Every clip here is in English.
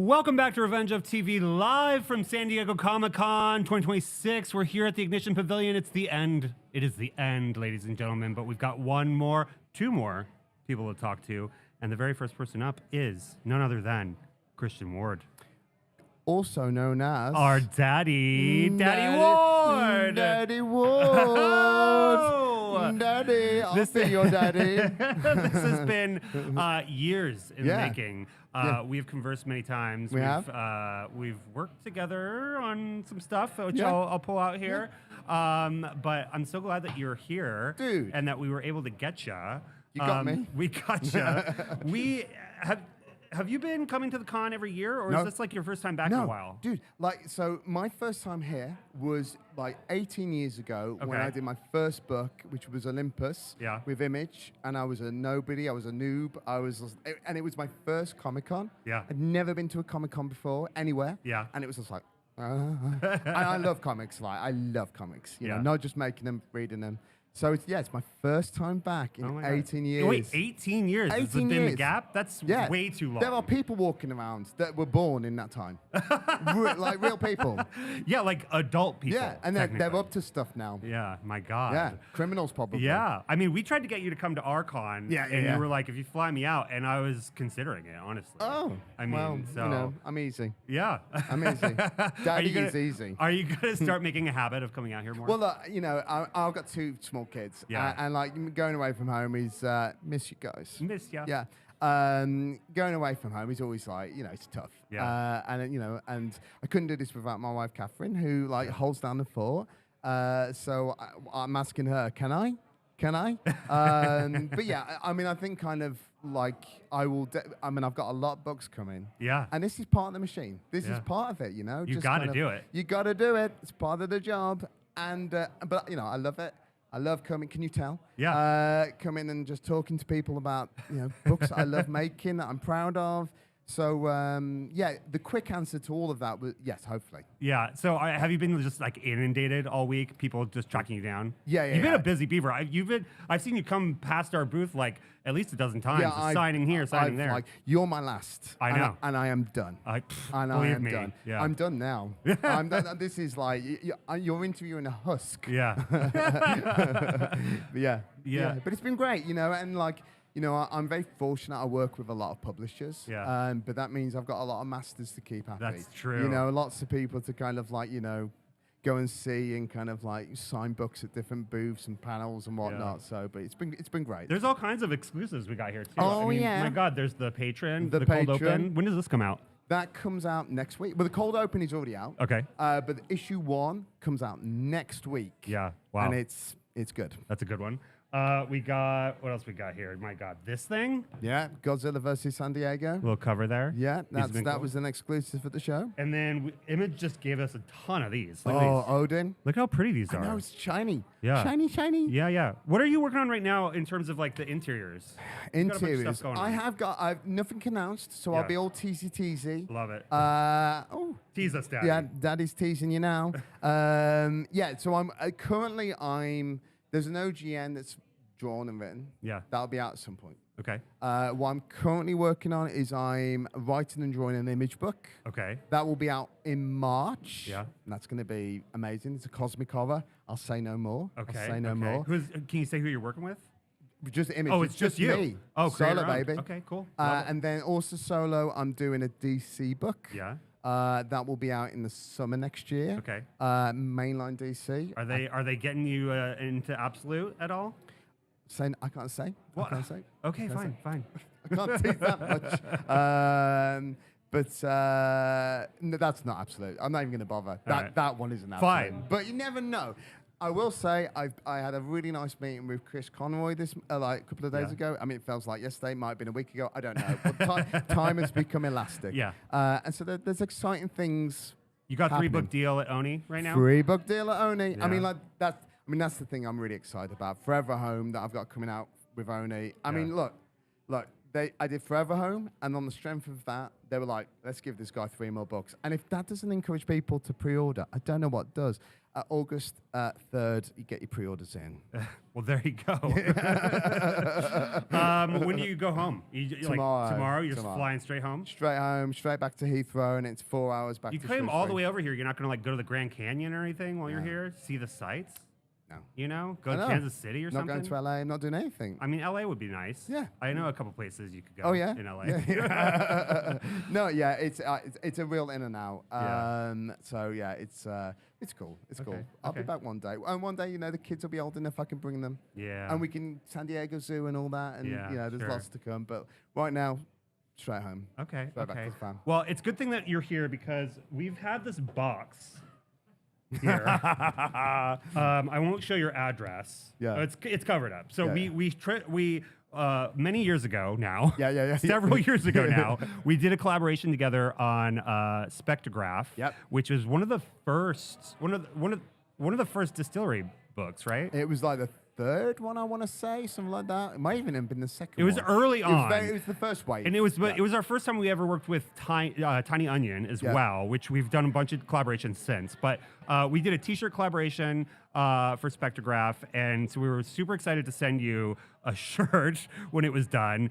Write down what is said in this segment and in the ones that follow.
Welcome back to Revenge of TV, live from San Diego Comic-Con 2026. We're here at the Ignition Pavilion. It's the end. It is the end, ladies and gentlemen, but we've got two more people to talk to, and the very first person up is none other than Christian Ward. Also known as... our Daddy Ward! Daddy Ward! Daddy, I'll be your daddy. This has been years in the making. We have conversed many times. We've worked together on some stuff, which I'll pull out here. But I'm so glad that you're here, dude, and that we were able to get you. You got me. We got you. Have you been coming to the con every year, or is this like your first time back in a while? Dude, so my first time here was like 18 years ago when I did my first book, which was Olympus, with Image, and I was a nobody, I was a noob, and it was my first Comic-Con. Yeah. I'd never been to a Comic-Con before, anywhere. Yeah. And it was just like, and I love comics, I love comics, you know, not just making them, reading them. So it's my first time back in 18 years. Wait, 18 years? 18 Has it been years. the gap? That's way too long. There are people walking around that were born in that time. Like real people. Yeah, like adult people. Yeah, and they're up to stuff now. Yeah, my God. Yeah, criminals probably. Yeah, I mean, we tried to get you to come to our con, and you were like, if you fly me out, and I was considering it, honestly. Oh, I mean, well, so... you know, I'm easy. Yeah. I'm easy. Daddy is easy. Are you going to start making a habit of coming out here more? Well, you know, I've got two small kids. Yeah. And like going away from home is, miss you guys. Miss ya. Yeah. Going away from home is always like, you know, it's tough. Yeah. And, you know, and I couldn't do this without my wife, Catherine, who like holds down the fort. So I'm asking her, can I? But yeah, I mean, I think kind of like I mean, I've got a lot of books coming. Yeah. And this is part of the machine. This is part of it, you know. You got to do it. You got to do it. It's part of the job. And, but, you know, I love it. I love coming. Can you tell? Yeah. Coming and just talking to people about, you know, books I love making that I'm proud of. So, yeah, the quick answer to all of that was yes, hopefully. Yeah. So have you been just like inundated all week? People just tracking you down? Yeah. You've been a busy beaver. I've seen you come past our booth like at least a dozen times. Yeah, signing here, signing there. Like, you're my last. I know. And I am done. Believe me. Done. Yeah. I'm done now. I'm done. This is like, you're interviewing a husk. Yeah. Yeah. But it's been great, you know, and like, you know, I'm very fortunate. I work with a lot of publishers, but that means I've got a lot of masters to keep happy. That's true. You know, lots of people to kind of like, you know, go and see and kind of like sign books at different booths and panels and whatnot. So, but it's been great. There's all kinds of exclusives we got here too. Oh, I mean, yeah. My God, there's the Patron, the Patron. Cold Open. When does this come out? That comes out next week. Well, the Cold Open is already out. Okay. But the issue 1 comes out next week. Yeah. Wow. And it's good. That's a good one. We got, what else we got here? My God, this thing? Yeah, Godzilla versus San Diego. Little cover there. Yeah, that was an exclusive for the show. And then Image just gave us a ton of these. Look at these. Odin. Look how pretty these are. I know, it's shiny. Yeah. Shiny. Yeah. What are you working on right now in terms of like the interiors? Interiors. I've nothing announced, so I'll be all teasy. Love it. Tease us, Daddy. Yeah, Daddy's teasing you now. So I'm currently there's an OGN that's drawn and written. Yeah. That'll be out at some point. Okay. What I'm currently working on is I'm writing and drawing an image book. Okay. That will be out in March. Yeah. And that's going to be amazing. It's a cosmic horror. I'll say no more. Okay. I'll say no more. Can you say who you're working with? Just Image. Oh, it's just you. Me. Oh, solo, baby. Okay, cool. And then also solo, I'm doing a DC book. Yeah. That will be out in the summer next year. Okay. Mainline DC. Are they getting you into Absolute at all? I can't say. What? I can't say. Okay, fine. I can't tease that much. No, that's not Absolute. I'm not even going to bother. That one isn't Absolute. Fine. But you never know. I will say I had a really nice meeting with Chris Conroy a couple of days ago. I mean, it feels like yesterday, might have been a week ago. I don't know. But time has become elastic. Yeah. And so there's exciting things. You got happening. 3-book deal at Oni right now? 3-book deal at Oni. Yeah. I mean, like that. I mean, that's the thing I'm really excited about. Forever Home that I've got coming out with Oni. I mean, look. I did Forever Home, and on the strength of that, they were like, let's give this guy 3 more books. And if that doesn't encourage people to pre-order, I don't know what does. August 3rd, you get your pre-orders in. Well, there you go. When do you go home? Tomorrow. Tomorrow? You're just Tomorrow. flying straight home? Straight home, straight back to Heathrow, and it's 4 hours back You to came all the Shrewsbury. way over here. You're not going to like go to the Grand Canyon or anything while you're here? See the sights? No. You know? Go I to know. Kansas City or Not something? going to LA, not doing anything. I mean, LA would be nice. Yeah. I know a couple places you could go Oh yeah, in LA. Yeah. No, yeah, it's a real in and out. Yeah. So yeah, it's cool. It's cool. Okay, I'll be okay. back one day, and one day, the kids will be old enough I can bring them, Yeah. and we can San Diego Zoo and all that, and Yeah, there's sure. lots to come. But right now, straight home. Okay. Straight back Okay. to the fam. Well, it's a good thing that you're here because we've had this box here. I won't show your address. Yeah. It's covered up. So Yeah, we many years ago now. Yeah. Several years ago now, we did a collaboration together on Spectrograph, Yep. which was one of the first distillery books, right? It was like the third one, I want to say, something like that. It might even have been the second. It was one. early on. It was the first wave. And it was our first time we ever worked with Tiny Onion as Yeah. well, which we've done a bunch of collaborations since. But we did a T-shirt collaboration for Spectrograph, and so we were super excited to send you a shirt when it was done.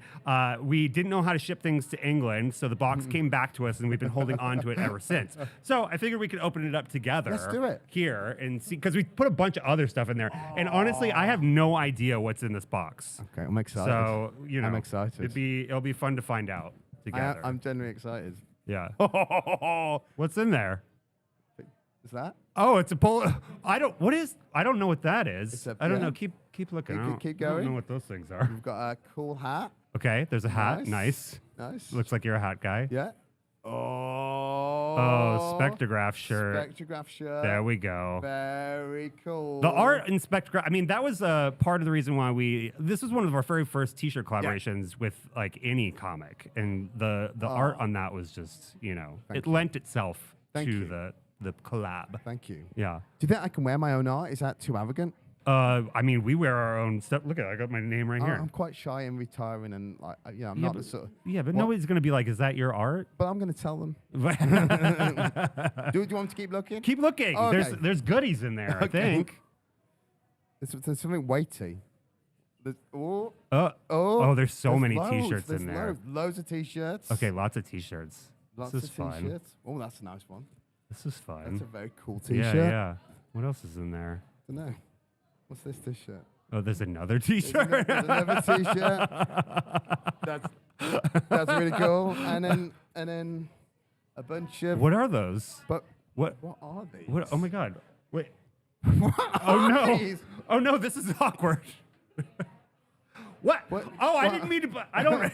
We didn't know how to ship things to England, so the box came back to us, and we've been holding on to it ever since. So I figured we could open it up together. Let's do it. Here and see, because we put a bunch of other stuff in there. And honestly, I have no idea what's in this box. Okay, I'm excited. So I'm excited. It'll be fun to find out together. I'm genuinely excited. Yeah. What's in there? Is that? Oh, it's a polo. I don't know what that is. It's a- I don't yeah. know. Keep looking. Keep I don't going. know what those things are. We've got a cool hat. Okay, there's a hat. Nice. Nice. Looks like you're a hat guy. Yeah. Oh, Spectrograph shirt. Spectrograph shirt. There we go. Very cool. The art in Spectrograph, I mean, that was part of the reason why this was one of our very first T-shirt collaborations with like any comic, and the art on that was just it lent itself to the collab. Thank you. Yeah. Do you think I can wear my own art? Is that too arrogant? I mean, we wear our own stuff. Look at it, I got my name right here. I'm quite shy and retiring, and I'm not the sort of. Yeah, but What? nobody's gonna be like, "Is that your art?" But I'm going to tell them. Do you want me to keep looking? Keep looking. Oh, okay. There's goodies in there. I Okay. think. There's something weighty. There's, There's so there's many loads, T-shirts there's in there. Loads of T-shirts. Okay, lots of T-shirts. Lots This is of fun. T-shirts. Oh, that's a nice one. This is fun. That's a very cool Yeah, T-shirt. yeah. What else is in there? I don't know. What's this T-shirt? Oh, there's another There's T-shirt. another T-shirt. That's really cool. And then a bunch of. What are those? But What? what are these? What? Oh my God! Wait. What Oh are no! these? Oh no! This is awkward. What? What? Oh, I What? didn't mean to. I don't.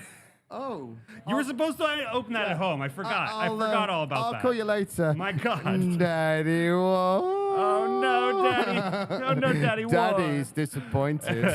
Oh. You were supposed to open that at home. I forgot. I forgot all about that. I'll call you later. My God. Daddy, whoa. Oh no, Daddy! Oh no, Daddy! What? Daddy's disappointed. All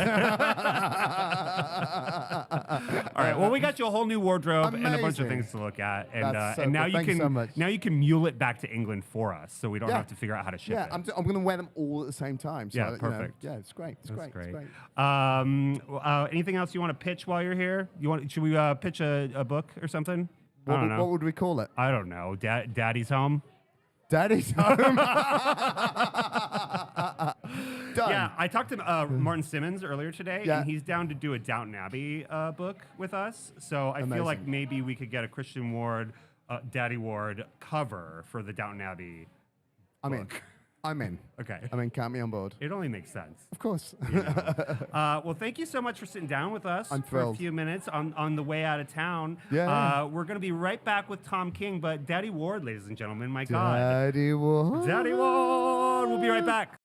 right. Well, we got you a whole new wardrobe and a bunch of Amazing. things to look at, and That's so and now cool. you Thank you can so much. now you can mule it back to England for us, so we don't Yeah. have to figure out how to ship Yeah, it. I'm going to wear them all at the same time. So, Yeah, perfect. yeah, it's great. It's That's great. great. It's great. Anything else you want to pitch while you're here? Should we pitch a book or something? I don't know. What would we call it? I don't know. Daddy's home. Daddy's home. Done. Yeah, I talked to Martin Simmons earlier today, Yeah. and he's down to do a Downton Abbey book with us. So I feel like Amazing. maybe we could get a Christian Ward, Daddy Ward cover for the Downton Abbey. I'm in. I'm in. Okay. I mean, count me on board. It only makes sense. Of course. Well, thank you so much for sitting down with us I'm for a thrilled. few minutes on the way out of town. Yeah. We're going to be right back with Tom King, but Daddy Ward, ladies and gentlemen, my God. Daddy Ward. Daddy Ward. We'll be right back.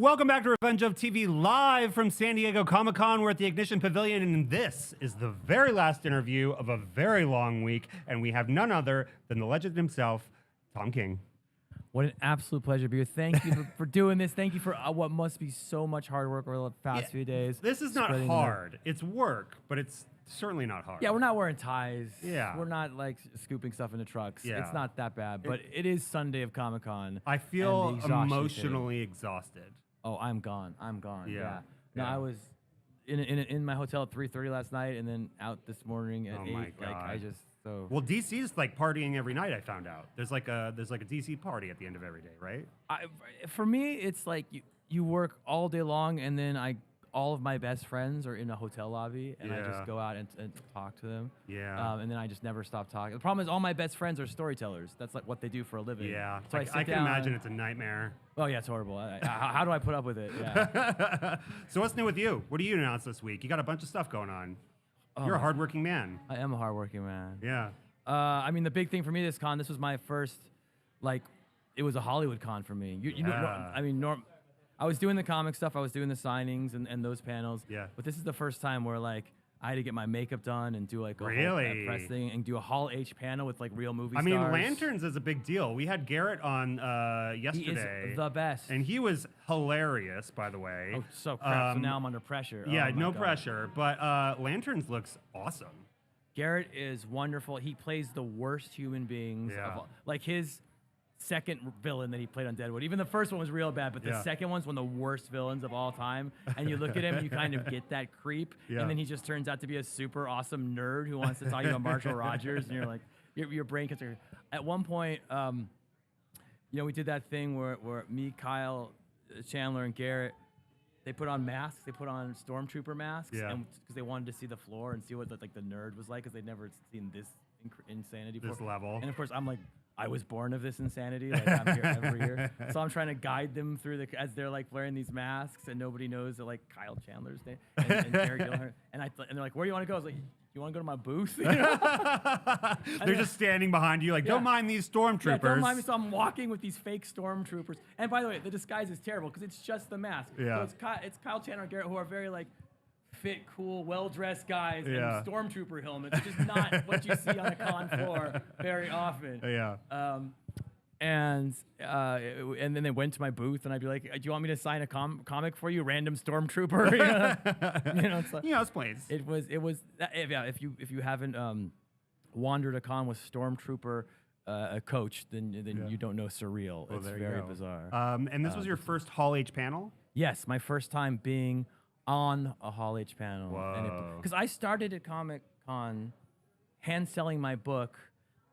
Welcome back to Revenge of TV live from San Diego Comic-Con. We're at the Ignition Pavilion, and this is the very last interview of a very long week, and we have none other than the legend himself, Tom King. What an absolute pleasure to be here. Thank you for doing this. Thank you for what must be so much hard work over the past few days. This is not hard. It's work, but it's certainly not hard. Yeah, we're not wearing ties. Yeah. We're not like scooping stuff into trucks. Yeah. It's not that bad, but it is Sunday of Comic-Con. I feel emotionally exhausted. Oh, I'm gone. Yeah. No, Yeah. I was in my hotel at 3:30 last night, and then out this morning at 8. my Like God. I just so. Well, DC's like partying every night. I found out there's like a DC party at the end of every day, right? For me, it's like you work all day long, and then all of my best friends are in a hotel lobby, and I Yeah. just go out and talk to them. Yeah. And then I just never stop talking. The problem is all my best friends are storytellers. That's like what they do for a living. Yeah. So I I can imagine it's a nightmare. Oh yeah, it's horrible. How do I put up with it? Yeah. So what's new with you? What do you announce this week? You got a bunch of stuff going on. You're a hardworking man. I am a hardworking man. Yeah. I mean, the big thing for me this con, this was my first, it was a Hollywood con for me. I was doing the comic stuff, I was doing the signings and those panels. Yeah. But this is the first time where I had to get my makeup done and do like a whole press thing and do a Hall H panel with like real movie stars. I mean, Lanterns is a big deal. We had Garrett on yesterday. He is the best. And he was hilarious, by the way. Oh, so crap. So now I'm under pressure. Yeah, Oh, my no God. pressure. But Lanterns looks awesome. Garrett is wonderful. He plays the worst human beings. Yeah. Of all. Like his second villain that he played on Deadwood. Even the first one was real bad, but the second one's one of the worst villains of all time. And you look at him, and you kind of get that creep. Yeah. And then he just turns out to be a super awesome nerd who wants to talk about Marshall Rogers. And you're like, your brain gets. At one point, we did that thing where me, Kyle, Chandler, and Garrett, they put on masks. They put on stormtrooper masks, Yeah. and because they wanted to see the floor and see what the nerd was like, because they'd never seen this insanity before. This level. And of course, I'm like, I was born of this insanity. Like I'm here every year, so I'm trying to guide them through as they're like wearing these masks, and nobody knows that like Kyle Chandler's name and Jared Gyllenhaal, and they're like, where do you want to go? I was like, you want to go to my booth? You know? They're just standing behind you, like, don't mind these stormtroopers. Yeah, don't mind me. So I'm walking with these fake stormtroopers. And by the way, the disguise is terrible because it's just the mask. Yeah. So it's Kyle Chandler and Garrett who are very like fit, cool, well-dressed guys Yeah. in stormtrooper helmets, which is not what you see on a con floor very often. Yeah. And then they went to my booth, and I'd be like, "Do you want me to sign a comic for you, random stormtrooper?" It's like, It's plain. it was if you haven't wandered a con with stormtrooper a coach, then you don't know surreal. Well, it's there you very go. bizarre. And this was your first Hall H panel? Yes, my first time being on a Hall H panel. Whoa. Because I started at Comic Con hand selling my book,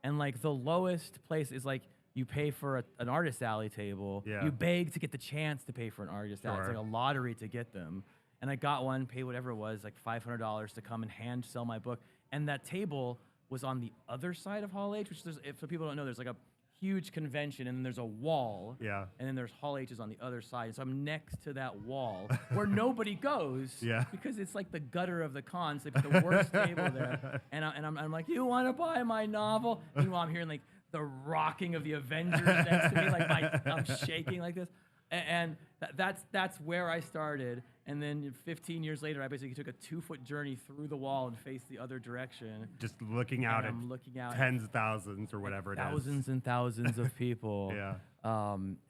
and like the lowest place is like you pay for an artist alley table. Yeah. You beg to get the chance to pay for an artist alley. It's Sure. like a lottery to get them. And I got one, paid whatever it was, like $500 to come and hand sell my book. And that table was on the other side of Hall H, which if people don't know, there's like a huge convention, and then there's a wall. Yeah. And then there's Hall H's on the other side. So I'm next to that wall where nobody goes. Yeah. Because it's like the gutter of the con. So they put the worst table there. And I'm like, you want to buy my novel? Meanwhile, I'm hearing like the rocking of the Avengers next to me. Like I'm shaking like this. And that's where I started. And then 15 years later, I basically took a 2-foot journey through the wall and faced the other direction. Just looking out at I'm looking out tens of thousands or whatever it is. thousands and thousands of people. Yeah.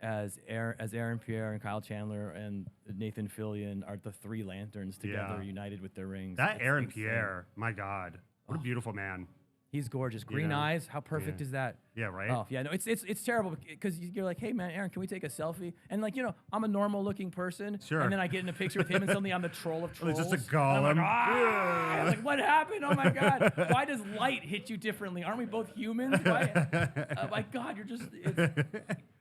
As Aaron Pierre and Kyle Chandler and Nathan Fillion are the three lanterns together, Yeah. united with their rings. That It's Aaron insane. Pierre, my God. What a beautiful man. He's gorgeous. Green know? eyes. How perfect is that? Yeah, right? Oh, yeah. No, it's terrible because you're like, hey, man, Aaron, can we take a selfie? And like, I'm a normal looking person. Sure. And then I get in a picture with him, and suddenly I'm the troll of trolls. It's just a And I'm golem. like, I was like, what happened? Oh my God. Why does light hit you differently? Aren't we both humans? Why? My God, you're just.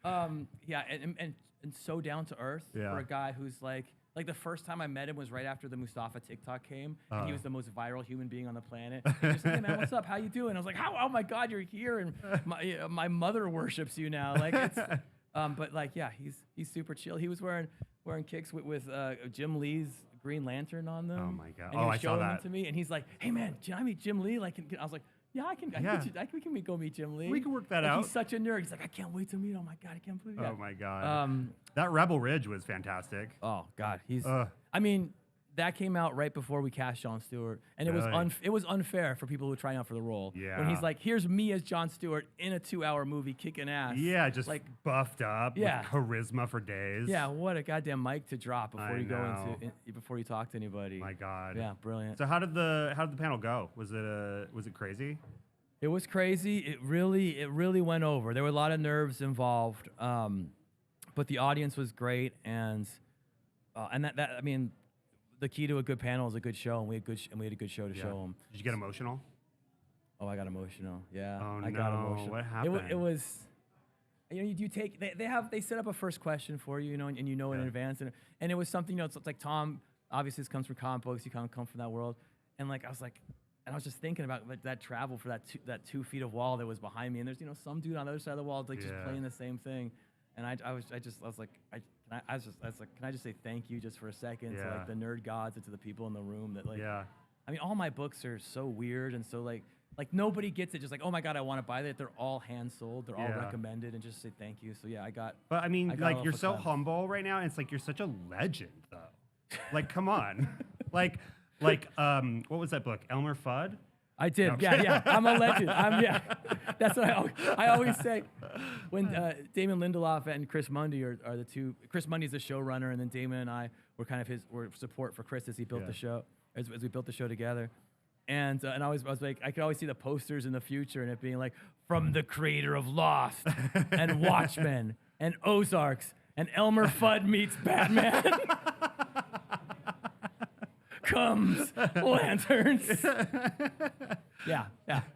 Yeah, and so down to earth Yeah. for a guy who's like the first time I met him was right after the Mustafa TikTok came, and he was the most viral human being on the planet. He just, hey man, what's up? How you doing? I was like, oh my God, you're here, and my mother worships you now. Like it's, but like yeah, he's super chill. He was wearing kicks with Jim Lee's Green Lantern on them. Oh my God. And Oh, he was I saw showing them that. to me, and he's like, hey man, can I meet Jim Lee? Like, I was like, Yeah, I can. We can go meet Jim Lee. We can work that Like, out. He's such a nerd. He's like, I can't wait to meet him. Oh my god, I can't believe it. Oh my god. That Rebel Ridge was fantastic. Oh god, I mean, that came out right before we cast Jon Stewart, and Really? it was unfair for people who were trying out for the role. Yeah. When he's like, here's me as Jon Stewart in a 2-hour movie kicking ass. Yeah, just like buffed up. Yeah. With charisma for days. Yeah, what a goddamn mic to drop before I you go know. before you talk to anybody. My god. Yeah, brilliant. So how did the panel go? Was it crazy? It was crazy. It really went over. There were a lot of nerves involved, but the audience was great, and that I mean, the key to a good panel is a good show, and we had a good show to show them. Did you get emotional? Oh, I got emotional. Yeah, Oh, I got no. emotional. What happened? It was. You know, you take they set up a first question for you, you know, and you know in advance, and it was something, you know, it's like Tom obviously this comes from comic books, you kind of come from that world, and like I was just thinking about like that travel for that 2 feet of wall that was behind me, and there's, you know, some dude on the other side of the wall like just playing the same thing, and I was like, can I just say thank you just for a second to like the nerd gods and to the people in the room that like, I mean, all my books are so weird and so like nobody gets it just like, oh my god, I want to buy that. They're all hand sold, they're all recommended, and just say thank you. So yeah, I got. But I mean, like you're so claps. humble right now. And it's like you're such a legend, though. Like, come on, like, what was that book? Elmer Fudd. I did, No. yeah. I'm a legend. That's what I always say. When Damon Lindelof and Chris Mundy are the two. Chris Mundy's the showrunner, and then Damon and I were kind of were support for Chris as he built the show, as we built the show together. And I was like, I could always see the posters in the future, and it being like, from the creator of Lost and Watchmen and Ozarks and Elmer Fudd meets Batman. Comes lanterns. yeah,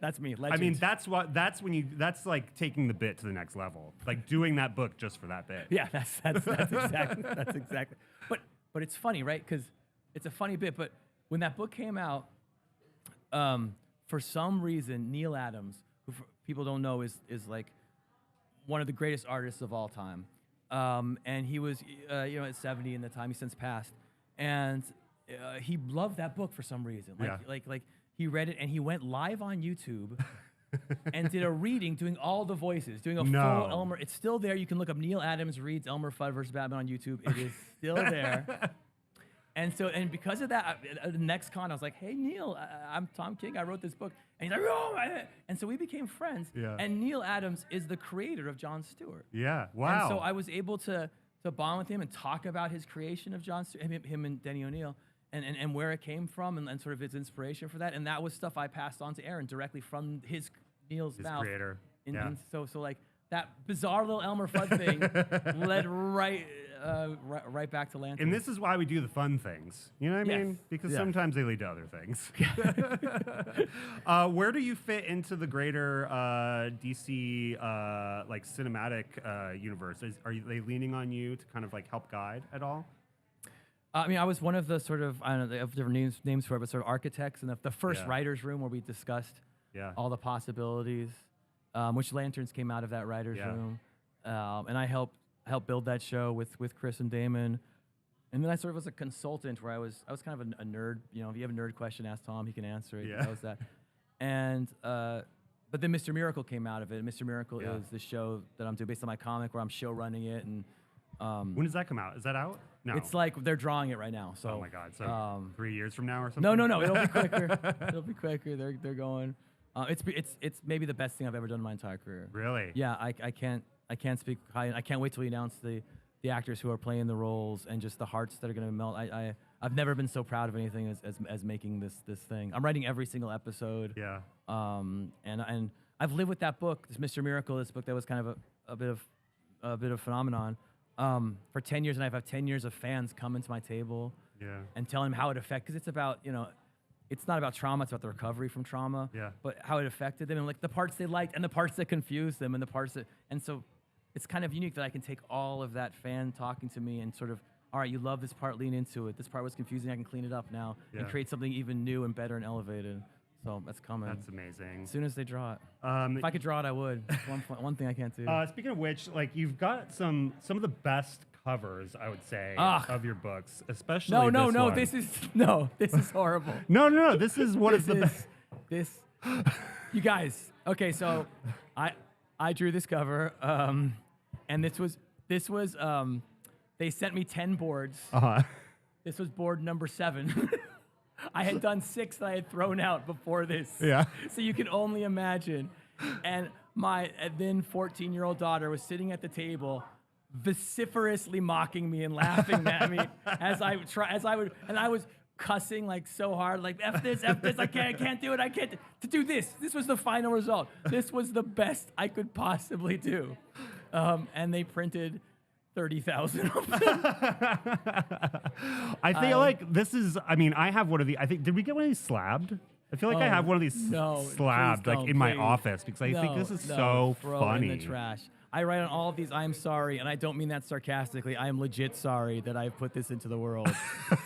that's me. Legend. I mean, that's like taking the bit to the next level. Like doing that book just for that bit. Yeah, that's exactly. But it's funny, right? Because it's a funny bit. But when that book came out, for some reason, Neil Adams, who people don't know is like one of the greatest artists of all time, and he was you know, at 70 in the time, he's since passed, and he loved that book for some reason. Like he read it and he went live on YouTube and did a reading, doing all the voices, doing a full Elmer. It's still there. You can look up Neil Adams reads Elmer Fudd versus Batman on YouTube. It is still there. And because of that, the next con, I was like, hey, Neil, I'm Tom King. I wrote this book. And he's like, oh, and so we became friends. Yeah. And Neil Adams is the creator of Jon Stewart. Yeah. Wow. And so I was able to bond with him and talk about his creation of Jon Stewart, him and Denny O'Neil, and where it came from, and sort of his inspiration for that. And that was stuff I passed on to Aaron directly from Neil's his mouth. creator. So like that bizarre little Elmer Fudd thing led right back to Lantern. And this is why we do the fun things. You know what I mean? Yes. Because sometimes they lead to other things. Where do you fit into the greater DC like cinematic universe? Are they leaning on you to kind of like help guide at all? I mean, I was one of the sort of, I don't know, they have different names for it, but sort of architects in the first writer's room where we discussed all the possibilities, which Lanterns came out of that writer's room. And I helped build that show with Chris and Damon. And then I sort of was a consultant where I was kind of a nerd. You know, if you have a nerd question, ask Tom, he can answer it. That was that. And, but then Mr. Miracle came out of it. Mr. Miracle is the show that I'm doing based on my comic where I'm show running it. And when does that come out? Is that out? No. It's like they're drawing it right now. So, oh my God! So 3 years from now or something? No. It'll be quicker. It'll be quicker. They're going. It's maybe the best thing I've ever done in my entire career. Really? Yeah. I can't speak high. I can't wait till we announce the actors who are playing the roles and just the hearts that are going to melt. I've never been so proud of anything as making this thing. I'm writing every single episode. Yeah. And I've lived with that book, this Mr. Miracle, this book that was kind of a bit of phenomenon. For 10 years, and I've had 10 years of fans coming to my table and telling them how it affected, because it's about, you know, it's not about trauma, it's about the recovery from trauma, but how it affected them and like the parts they liked and the parts that confused them and the parts that, and so it's kind of unique that I can take all of that fan talking to me and sort of, all right, you love this part, lean into it. This part was confusing, I can clean it up now and create something even new and better and elevated. So that's coming. That's amazing. As soon as they draw it. If I could draw it, I would. One thing I can't do. Speaking of which, like you've got some of the best covers, I would say, of your books, especially No. this one. This is horrible. No. This is what is the best. This. You guys, okay, so I drew this cover, and this was they sent me 10 boards. This was board number 7. I had done 6 that I had thrown out before this. Yeah. So you can only imagine. And my then 14-year-old daughter was sitting at the table, vociferously mocking me and laughing at me as I was cussing like so hard, like F this, I can't do it, to do this. This was the final result. This was the best I could possibly do. And they printed 30,000 of them. I feel like this is, I mean, I have one of the, did we get one of these slabbed? I feel like I have one of these slabbed like in my office because I think this is so throw funny. It in the trash. I write on all of these, I'm sorry, and I don't mean that sarcastically. I am legit sorry that I've put this into the world.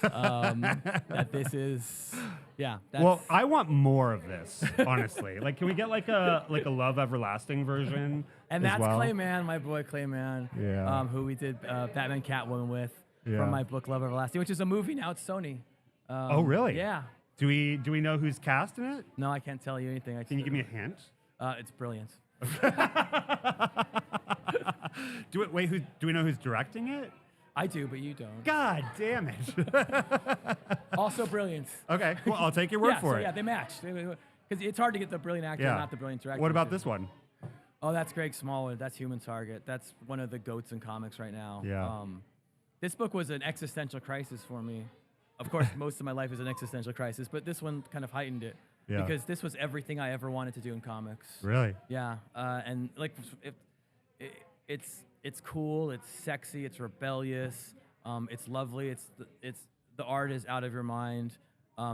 That this is, yeah. Well, I want more of this, honestly. Like, can we get like a Love Everlasting version? And as that's well? Clayman, my boy Clayman, who we did Batman Catwoman with from my book Love Everlasting, which is a movie now. It's Sony. Oh, really? Yeah. Do we know who's cast in it? No, I can't tell you anything. Can you give me a hint? It's brilliant. Do we know who's directing it? I do, but you don't. God damn it. Also brilliant. Okay, cool. I'll take your word for it. Yeah, they match. Because it's hard to get the brilliant actor and not the brilliant director. What about this one? Oh, that's Greg Smallwood. That's Human Target. That's one of the goats in comics right now. Yeah. This book was an existential crisis for me. Of course, most of my life is an existential crisis, but this one kind of heightened it. Yeah. Because this was everything I ever wanted to do in comics. Really? Yeah. And like, it's cool. It's sexy. It's rebellious. It's lovely. The art is out of your mind.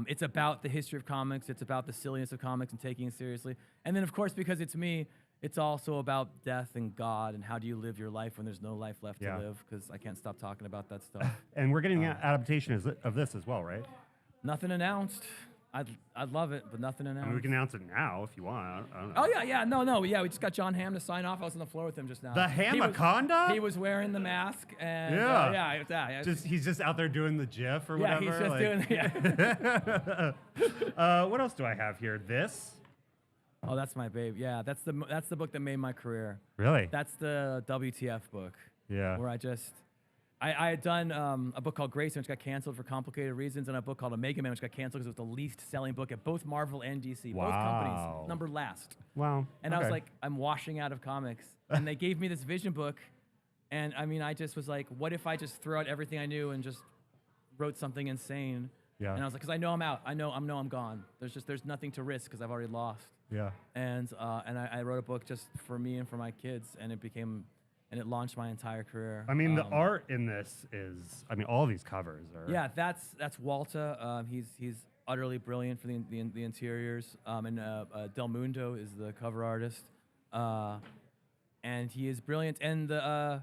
It's about the history of comics. It's about the silliness of comics and taking it seriously. And then, of course, because it's me, it's also about death and God and how do you live your life when there's no life left to live, because I can't stop talking about that stuff. And we're getting an adaptation of this as well, right? Nothing announced. I'd love it, but nothing announced. I mean, we can announce it now if you want. I don't know. Oh, yeah. No. Yeah, we just got John Hamm to sign off. I was on the floor with him just now. The Hamaconda? He was wearing the mask. And, He's just out there doing the GIF or yeah, whatever. He's just doing What else do I have here? This? Oh, that's my babe. Yeah, that's the book that made my career. Really? That's the WTF book. Yeah. Where I had done a book called Grayson, which got canceled for complicated reasons, and a book called Omega Man, which got canceled because it was the least selling book at both Marvel and DC. Wow. Both companies numbered last. Wow. And I was like, I'm washing out of comics. And they gave me this vision book, and I mean, I just was like, what if I just threw out everything I knew and just wrote something insane? Yeah. And I was like, because I know I'm out. I know I'm gone. There's nothing to risk because I've already lost. Yeah. And I wrote a book just for me and for my kids, and it launched my entire career. I mean, the art in this is, all these covers are. Yeah, that's Walter. He's utterly brilliant for the interiors. And Del Mundo is the cover artist. And he is brilliant. And so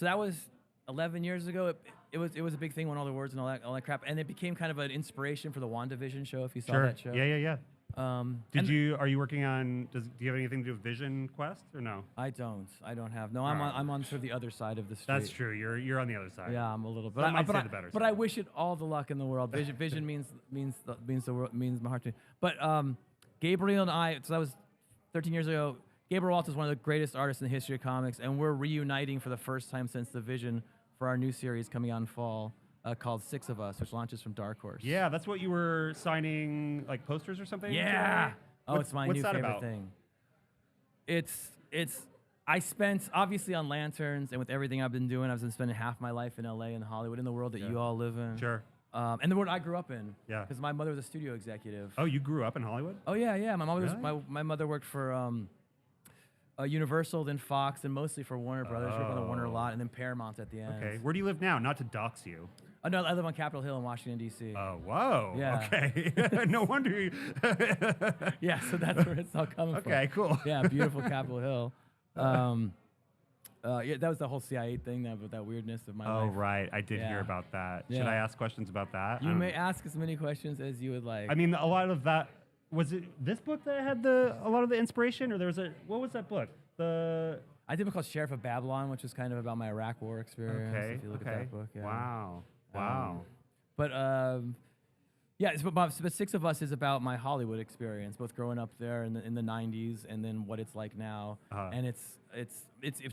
that was 11 years ago. It was a big thing when all the words and all that crap. And it became kind of an inspiration for the WandaVision show, if you saw that show. Yeah. Are you working on, do you have anything to do with Vision Quest or no? I don't have. No, I'm on sort of the other side of the street. That's true. You're on the other side. Yeah, I'm a little bit. That might say the better but side. I wish it all the luck in the world. Vision means the world, means my heart to me. But Gabriel and I, so that was 13 years ago. Gabriel Waltz is one of the greatest artists in the history of comics, and we're reuniting for the first time since the Vision for our new series coming out in fall. Called Six of Us, which launches from Dark Horse. Yeah, that's what you were signing, like posters or something? Yeah. It's my new favorite about? thing. I spent, obviously on Lanterns and with everything I've been doing, I've been spending half my life in LA and Hollywood, in the world that you all live in. Sure. And the world I grew up in. Yeah. Because my mother was a studio executive. Oh, you grew up in Hollywood? Oh, yeah. My mother Really? my mother worked for Universal, then Fox, and mostly for Warner Brothers. She worked on the Warner a lot, and then Paramount at the end. Okay. Where do you live now? Not to dox you. Oh, no, I live on Capitol Hill in Washington, D.C. Oh, whoa. Yeah. Okay. No wonder you. Yeah, so that's where it's all coming from. Okay, cool. Yeah, beautiful Capitol Hill. Yeah, that was the whole CIA thing, that weirdness of my life. Oh, right. I did hear Yeah. about that. Yeah. Should I ask questions about that? You may ask as many questions as you would like. I mean, a lot of that, was it this book that had a lot of the inspiration, or there was what was that book? I did a book called Sheriff of Babylon, which is kind of about my Iraq War experience. Okay. If you look at that book, yeah. Wow. But Yeah, but Six of Us is about my Hollywood experience, both growing up there in the '90s and then what it's like now. And it's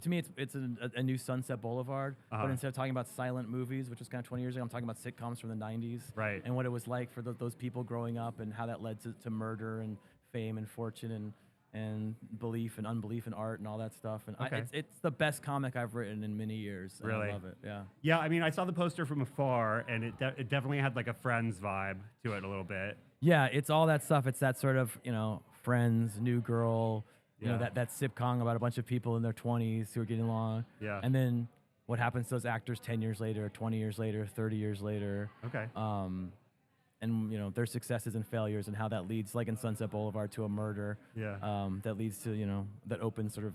to me it's a new Sunset Boulevard. But instead of talking about silent movies, which was kind of 20 years ago, I'm talking about sitcoms from the '90s. Right. And what it was like for those people growing up and how that led to murder and fame and fortune and belief and unbelief in art and all that stuff. And Okay. it's the best comic I've written in many years. And Really? I love it. Yeah. Yeah, I mean, I saw the poster from afar, and it definitely had like a Friends vibe to it a little bit. Yeah, it's all that stuff. It's that sort of, Friends, New Girl, Yeah. that sitcom about a bunch of people in their 20s who are getting along. Yeah. And then what happens to those actors 10 years later, 20 years later, 30 years later. Okay. And, their successes and failures and how that leads, like in Sunset Boulevard, to a murder. Yeah. That leads to, that opens sort of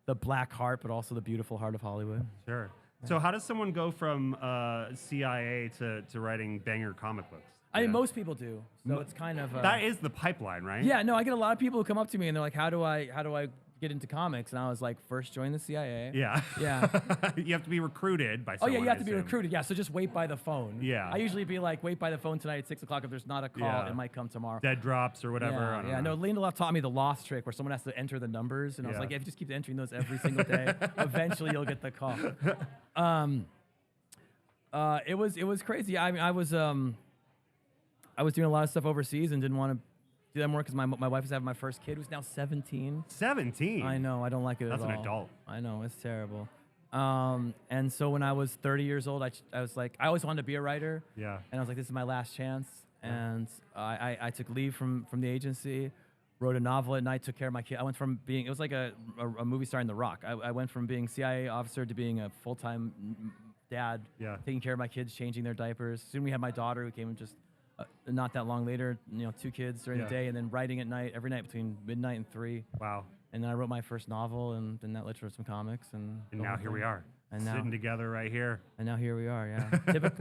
the black heart, but also the beautiful heart of Hollywood. Sure. So how does someone go from CIA to writing banger comic books? I mean, most people do. So it's kind of... that is the pipeline, right? Yeah, no, I get a lot of people who come up to me and they're like, how do I get into comics? And I was like, first join the CIA. Yeah. Yeah. You have to be recruited by Oh someone. yeah, you have to I be assume. recruited. Yeah, so just wait by the phone. Yeah. I usually be like, wait by the phone tonight at 6 o'clock. If there's not a call, Yeah. it might come tomorrow. Dead drops or whatever. I don't Yeah, know. no, Lindelof taught me the lost trick where someone has to enter the numbers, and I was Yeah. like, if you just keep entering those every single day, eventually you'll get the call. It was crazy. I mean, I was doing a lot of stuff overseas and didn't want to do that more because my wife was having my first kid, who's now 17. 17. I know, I don't like it That's at all. an adult. I know, it's terrible. And so when I was 30 years old, I was like, I always wanted to be a writer. Yeah. And I was like, this is my last chance. And I took leave from the agency, wrote a novel at night, took care of my kid. I went from being, it was like a movie star in The Rock. I went from being CIA officer to being a full-time dad, Yeah. taking care of my kids, changing their diapers. Soon we had my daughter who came just not that long later, 2 kids during Yeah. the day, and then writing at night, every night between midnight and 3. Wow. And then I wrote my first novel, and then that led to some comics. And Now here we are. And now- sitting together right here. And now here we are, yeah.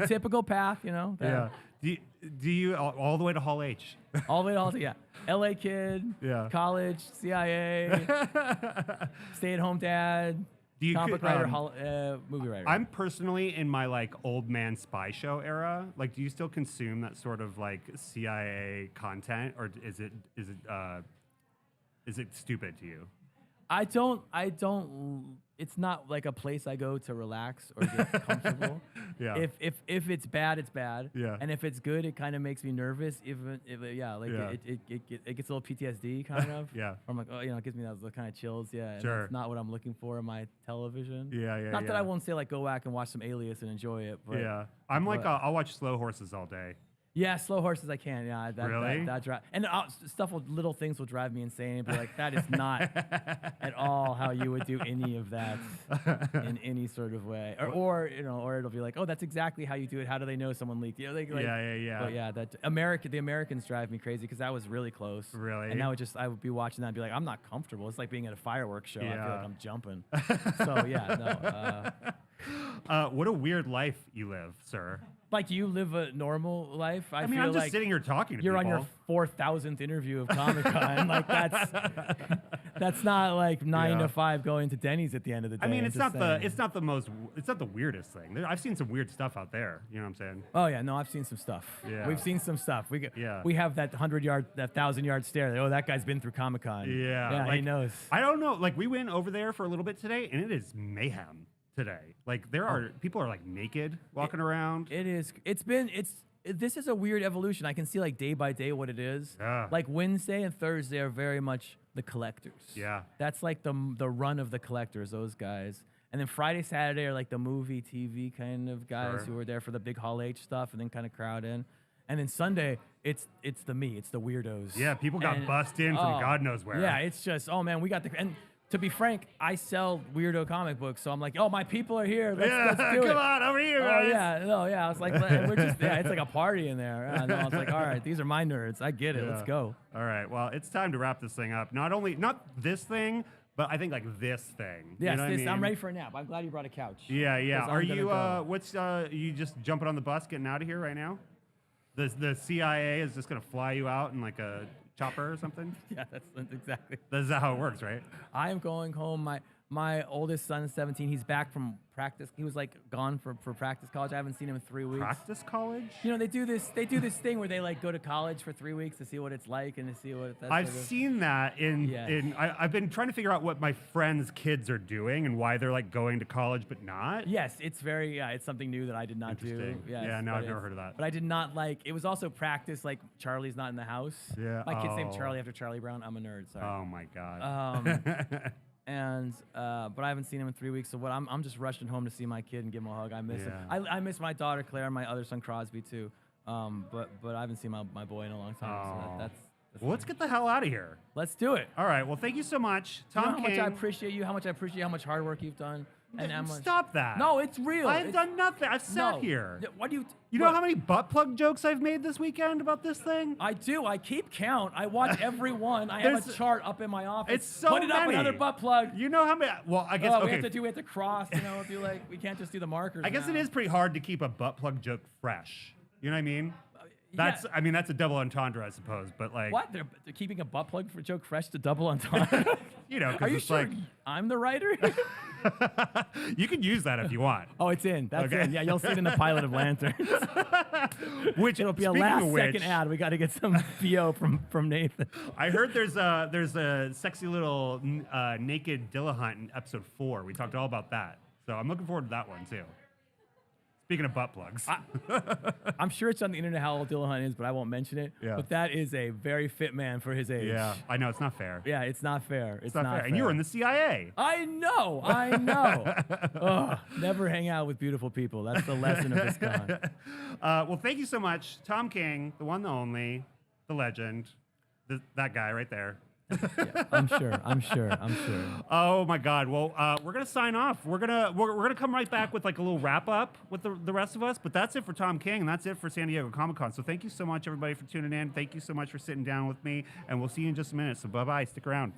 Typical path, that- Yeah. Do you all the way to Hall H? All the way to all, yeah. LA kid, Yeah. college, CIA, stay-at-home dad, Do you comic could, writer, movie writer. I'm personally in my like old man spy show era. Like, do you still consume that sort of like CIA content, or is it stupid to you? I don't. It's not like a place I go to relax or get comfortable. Yeah. If it's bad, it's bad. Yeah. And if it's good, it kind of makes me nervous. It gets a little PTSD kind of. Yeah. I'm like, it gives me those kind of chills. Yeah. And Sure. It's not what I'm looking for in my television. Yeah. Not that I won't say like go back and watch some Alias and enjoy it. But Yeah. I'm like but- I'll watch Slow Horses all day. Yeah, slow horses I can. Yeah, Really? that drive and little things will drive me insane. But like that is not at all how you would do any of that in any sort of way. Or it'll be like, oh, that's exactly how you do it. How do they know someone leaked? Yeah. But yeah, the Americans drive me crazy because that was really close. Really? And I would be watching that and be like, I'm not comfortable. It's like being at a fireworks show. I feel Yeah. like I'm jumping. So yeah, no. What a weird life you live, sir. Like you live a normal life. I mean, feel I'm just like sitting here talking to you're people. on your 4,000th interview of Comic-Con. Like that's not like 9 Yeah. to 5 going to Denny's at the end of the day. I mean, I'm it's just not saying. the weirdest thing. I've seen some weird stuff out there. You know what I'm saying? Oh yeah, no, I've seen some stuff. Yeah. We've seen some stuff. Yeah. We have that 1,000-yard stare. Oh, that guy's been through Comic-Con. Yeah. Yeah, he like, knows. I don't know. Like, we went over there for a little bit today, and it is mayhem today. Like, people are like naked walking around. This is a weird evolution. I can see like day by day what it is. Yeah. Like Wednesday and Thursday are very much the collectors. Yeah. That's like the run of the collectors, those guys. And then Friday, Saturday are like the movie, TV kind of guys Sure. who are there for the big Hall H stuff and then kind of crowd in. And then Sunday, it's the weirdos. Yeah, people got And- bussed in from God knows where. Yeah, it's just, oh man, we got and to be frank, I sell weirdo comic books, so I'm like, oh, my people are here. Let's do it. Come on over here, Oh guys. yeah, no, yeah. I was like, we're just, yeah, it's like a party in there. And I was like, all right, these are my nerds. I get it. Yeah. Let's go. All right. Well, it's time to wrap this thing up. Not this thing, but I think like this thing. Yes, you know what I mean? I'm ready for a nap. I'm glad you brought a couch. Yeah. 'Cause Are I'm gonna you? go. You just jumping on the bus, getting out of here right now? The CIA is just gonna fly you out in like a chopper or something. Yeah, that's exactly. That's how it works, right? I am going home. My oldest son is 17. He's back from practice. He was like gone for practice college. I haven't seen him in 3 weeks. Practice college? You know, they do this thing where they like go to college for 3 weeks to see what it's like and to see what that's. I've seen that I've been trying to figure out what my friends' kids are doing and why they're like going to college but not. Yes, it's very it's something new that I did not do. Interesting. Yes, Yeah, no, but I've never heard of that. But I did not like. It was also practice. Like Charlie's not in the house. Yeah. My kid's named Oh. Charlie after Charlie Brown. I'm a nerd. Sorry. Oh my god. But I haven't seen him in 3 weeks. So I'm just rushing home to see my kid and give him a hug. I miss him. Yeah. I miss my daughter Claire and my other son Crosby too. But I haven't seen my boy in a long time. So that's Well, let's get the hell out of here. let's do it. All right. Well, thank you so much, Tom You know how King. much I appreciate you. How much I appreciate how much hard work you've done. And how much. Stop that. No, it's real. I've done nothing. I've sat here. What do you? You know how many butt plug jokes I've made this weekend about this thing? I do. I keep count. I watch every one. I have a There's- chart up in my office. It's so Put it up many. another butt plug. You know how many? Well, I guess Oh, we okay. have to cross. You know, do like we can't just do the markers. I guess now. it is pretty hard to keep a butt plug joke fresh. You know what I mean? Yeah. I mean, that's a double entendre, I suppose. But like, What? They're keeping a butt plug for joke fresh to double entendre? you know, Are because you it's sure like I'm the writer? you can use that if you want. Oh, it's in. That's Okay. in. Yeah, you'll see it in the pilot of Lanterns. Which It'll be a speaking last of which, second ad. We got to get some VO from Nathan. I heard there's a sexy little naked Dillahunt in episode 4. We talked all about that, so I'm looking forward to that one too. Speaking of butt plugs, I'm sure it's on the internet how old Dillahunt is, but I won't mention it. Yeah. But that is a very fit man for his age. yeah, I know it's not fair. Yeah, it's not fair. It's not fair. And you were in the CIA. I know. Ugh, never hang out with beautiful people. That's the lesson of this con. Well, thank you so much, Tom King, the one, the only, the legend, that guy right there. Yeah, I'm sure. Oh my God! Well, we're gonna sign off. We're gonna come right back with like a little wrap up with the rest of us. But that's it for Tom King, and that's it for San Diego Comic-Con. So thank you so much, everybody, for tuning in. Thank you so much for sitting down with me, and we'll see you in just a minute. So bye bye. Stick around.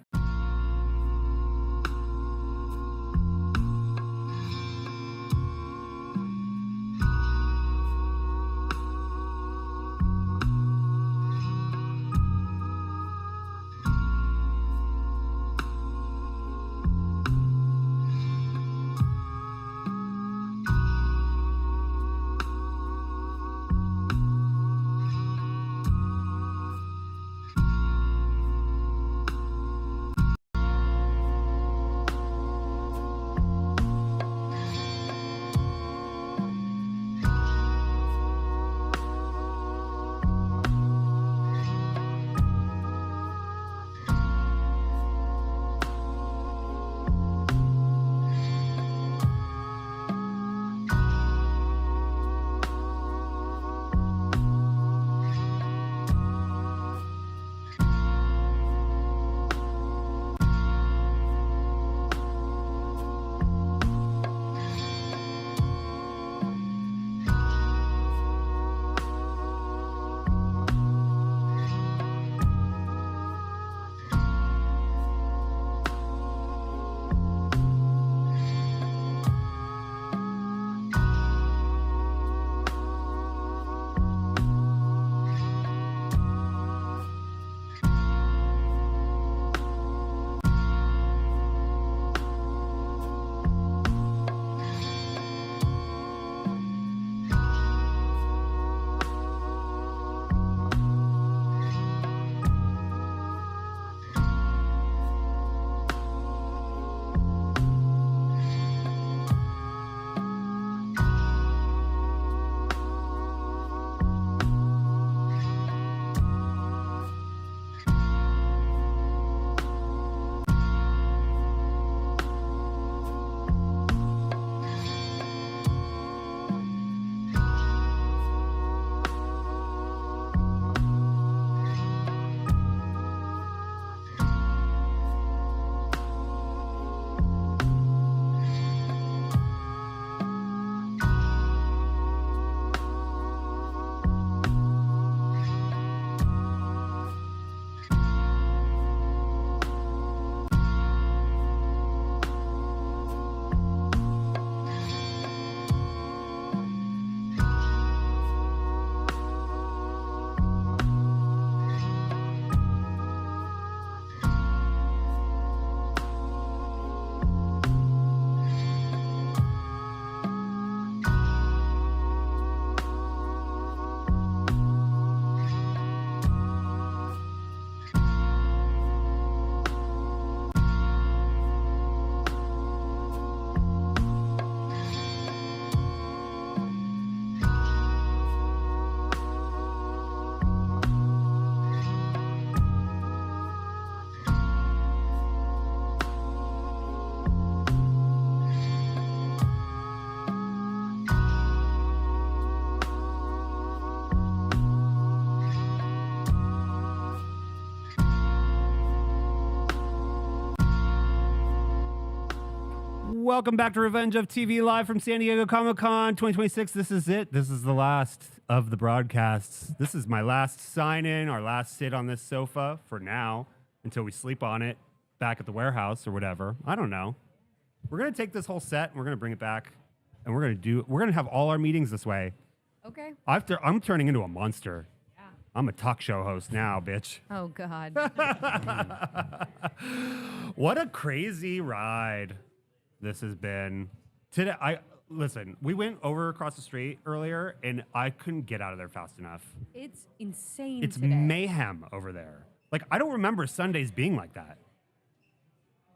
Welcome back to Revenge of TV live from San Diego Comic-Con 2026. This is it. This is the last of the broadcasts. This is my last sign-in, our last sit on this sofa for now until we sleep on it back at the warehouse or whatever. I don't know. We're going to take this whole set and we're going to bring it back and we're going to have all our meetings this way. Okay. I'm turning into a monster. Yeah. I'm a talk show host now, bitch. Oh, God. What a crazy ride this has been. Today, listen, we went over across the street earlier and I couldn't get out of there fast enough. It's insane It's today. mayhem over there. Like, I don't remember Sundays being like that.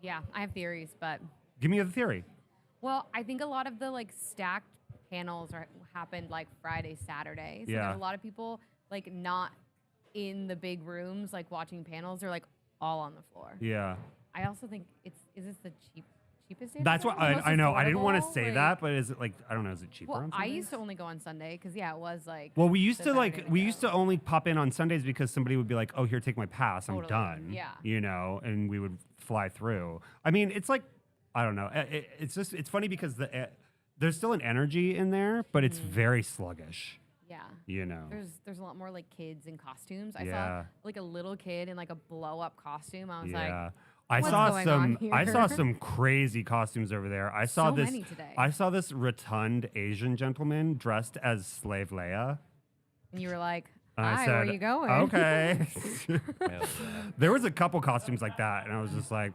Yeah, I have theories, but... Give me a theory. Well, I think a lot of the, like, stacked panels happened, like, Friday, Saturday. So Yeah. there's a lot of people, like, not in the big rooms, like, watching panels. They're, like, all on the floor. Yeah. I also think is this the cheapest day? to That's go? what Most I know. I didn't want to affordable? say Like, that, but is it like, I don't know, is it cheaper Well, on I Sundays? used to only go on Sunday because, yeah, it was, like... Well, we used the to better like day we go. used to only pop in on Sundays because somebody would be like, "Oh, here, take my pass. I'm Totally, done." yeah. You know, and we would fly through. I mean, it's like I don't know. It's funny because there's still an energy in there, but it's very sluggish. Yeah. You know. There's a lot more like kids in costumes. I Yeah. saw like a little kid in like a blow up costume. I was Yeah. like, I what's saw going on some I saw here? some crazy costumes over there. I saw So this many today. I saw this rotund Asian gentleman dressed as Slave Leia. and you were like, And I hi, said, where are you going? Okay. Hell yeah. There was a couple costumes like that, and I was just like,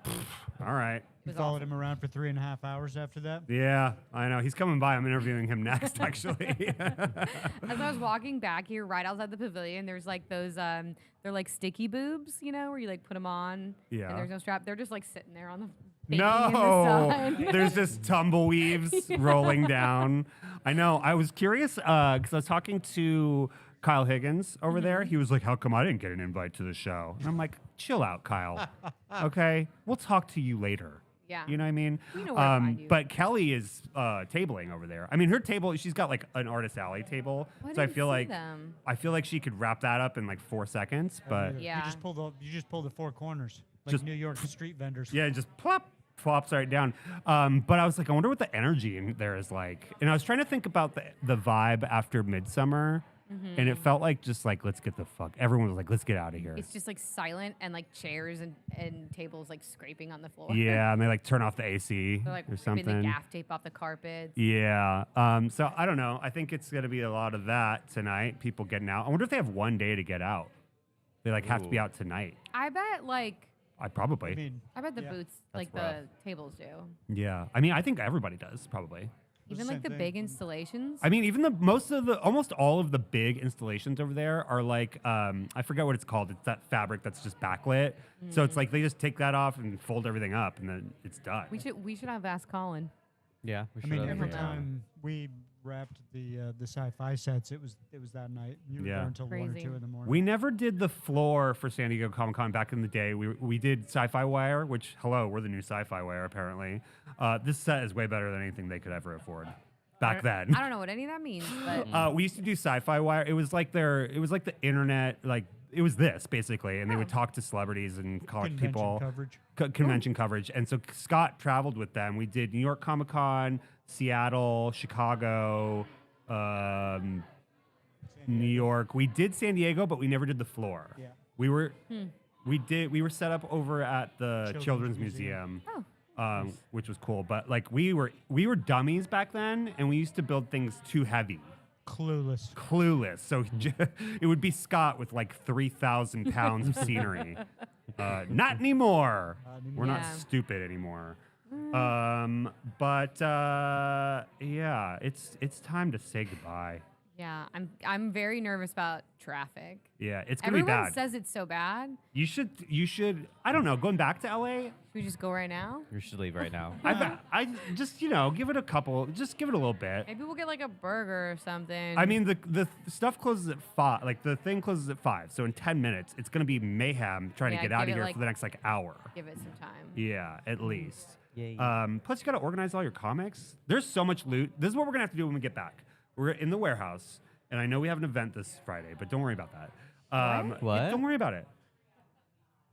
all right. You was followed him around for 3.5 hours after that? Yeah, I know. He's coming by. I'm interviewing him next, actually. As I was walking back here, right outside the pavilion, there's like those, they're like sticky boobs, you know, where you like put them on. Yeah. And there's no strap. They're just like sitting there on the baking in No, the sun. there's just tumbleweaves rolling down. I know. I was curious because I was talking to Kyle Higgins over there. He was like, "How come I didn't get an invite to the show?" And I'm like, "Chill out, Kyle. Okay, we'll talk to you later." Yeah. You know what I mean? We know where to find you. But Kelly is tabling over there. I mean, her table, she's got like an artist alley table. Oh, I So I didn't feel see like them. I feel like she could wrap that up in like 4 seconds. But Yeah. You just pulled the four corners, like Just- New York street vendors. yeah, it just plops right down. But I was like, I wonder what the energy in there is like. And I was trying to think about the vibe after Midsummer. And it felt like just like, let's get the fuck. Everyone was like, let's get out of here. It's just like silent and like chairs and tables like scraping on the floor. Yeah, and they like turn off the AC They're like or ripping the something. gaff tape off the carpets. Yeah. So I don't know. I think it's gonna be a lot of that tonight. People getting out. I wonder if they have one day to get out. They like have to be Ooh. out tonight. I bet like I probably. I mean, I bet the Yeah. boots, That's like rough. the tables do. Yeah. I mean, I think everybody does probably. Even same like the thing. big installations. I mean, even almost all of the big installations over there are like, I forget what it's called. It's that fabric that's just backlit. So it's like they just take that off and fold everything up, and then it's done. we should have asked Colin. Yeah, we I should mean, have. every Yeah. time we wrapped the sci-fi sets, it was that night. You were Yeah. there until 1 or Crazy. 2 in the morning. We never did the floor for San Diego Comic-Con back in the day. We did Sci-Fi Wire, which, hello, we're the new Sci-Fi Wire, apparently. This set is way better than anything they could ever afford back then. I don't know what any of that means, but We used to do Sci-Fi Wire. It was like the internet, like, it was this, basically. And they would talk to celebrities and call Convention people. coverage. Convention coverage. And so Scott traveled with them. We did New York Comic-Con, Seattle, Chicago, New York. We did San Diego, but we never did the floor. Yeah. We were set up over at the Children's Museum. Which was cool. But like we were dummies back then, and we used to build things too heavy. Clueless. So it would be Scott with like 3,000 pounds of scenery. Not anymore. We're not Yeah. stupid anymore. Yeah, it's time to say goodbye. yeah, I'm very nervous about traffic. Yeah, it's gonna be Everyone bad. says it's so bad. You should. I don't know. Going back to LA, Should we just go right now? You should leave right now. I just give it a couple. Just give it a little bit. Maybe we'll get like a burger or something. I mean, the stuff closes at 5. Like the thing closes at 5. So in 10 minutes, it's gonna be mayhem trying Yeah, to get out give of it, here like- for the next hour. give it some time. Yeah, at least. Yay. Plus, you got to organize all your comics. There's so much loot. This is what we're gonna have to do when we get back. We're in the warehouse, and I know we have an event this Friday, but don't worry about that. What? Don't worry about it.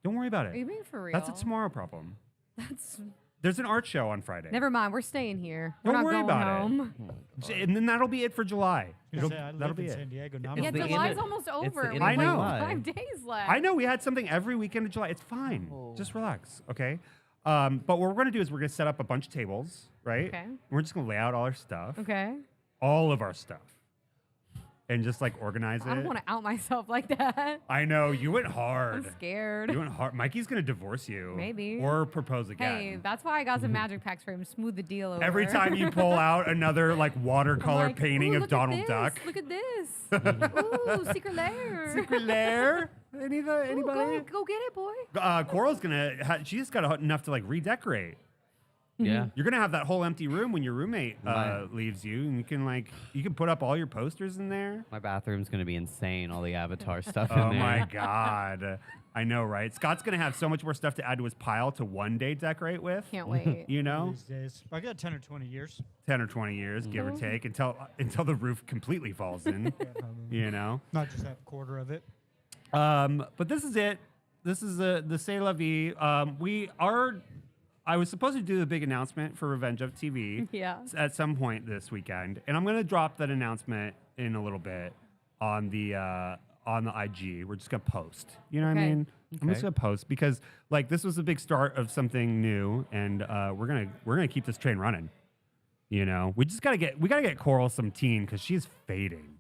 Don't worry about Are you it. being for real? That's a tomorrow problem. That's There's an art show on Friday. Never mind. We're staying here. Don't we're not worry going about it. home. And then that'll be it for July. I That'll live be in it. San Diego. Now Yeah, the end July's of- almost it's the over. end We of have like July. 5 days left. I know we had something every weekend of July. It's fine. Just relax, okay? But what we're gonna do is we're gonna set up a bunch of tables, right? Okay. We're just gonna lay out all our stuff, Okay. all of our stuff, and just like organize it. I don't want to out myself like that. I know you went hard. I'm scared. You went hard. Mikey's gonna divorce you. Maybe. Or propose again. Hey, that's why I got some magic packs for him. Smooth the deal over. Every time you pull out another like I'm watercolor like, painting "Ooh, of look at Donald this. Duck. Look at this. Ooh, secret lair. Secret lair? Ooh, Anybody? go get it, boy. Coral's gonna. She just got enough to like redecorate. Yeah. You're gonna have that whole empty room when your roommate Right. leaves you, and you can put up all your posters in there. My bathroom's gonna be insane. All the Avatar stuff Oh in there. my god, I know, right? Scott's gonna have so much more stuff to add to his pile to one day decorate with. Can't wait. You know, These days, I got 10 or 20 years. 10 or 20 years, give or take, until the roof completely falls in. You know. Not just that quarter of it. But this is it. This is the C'est La Vie. I was supposed to do the big announcement for Revenge of TV Yeah. at some point this weekend, and I'm gonna drop that announcement in a little bit on the IG. We're just gonna post. You know what I Okay. mean? I'm just Okay. gonna post because like this was the big start of something new, and we're gonna keep this train running. You know, we gotta get Coral some teen because she's fading.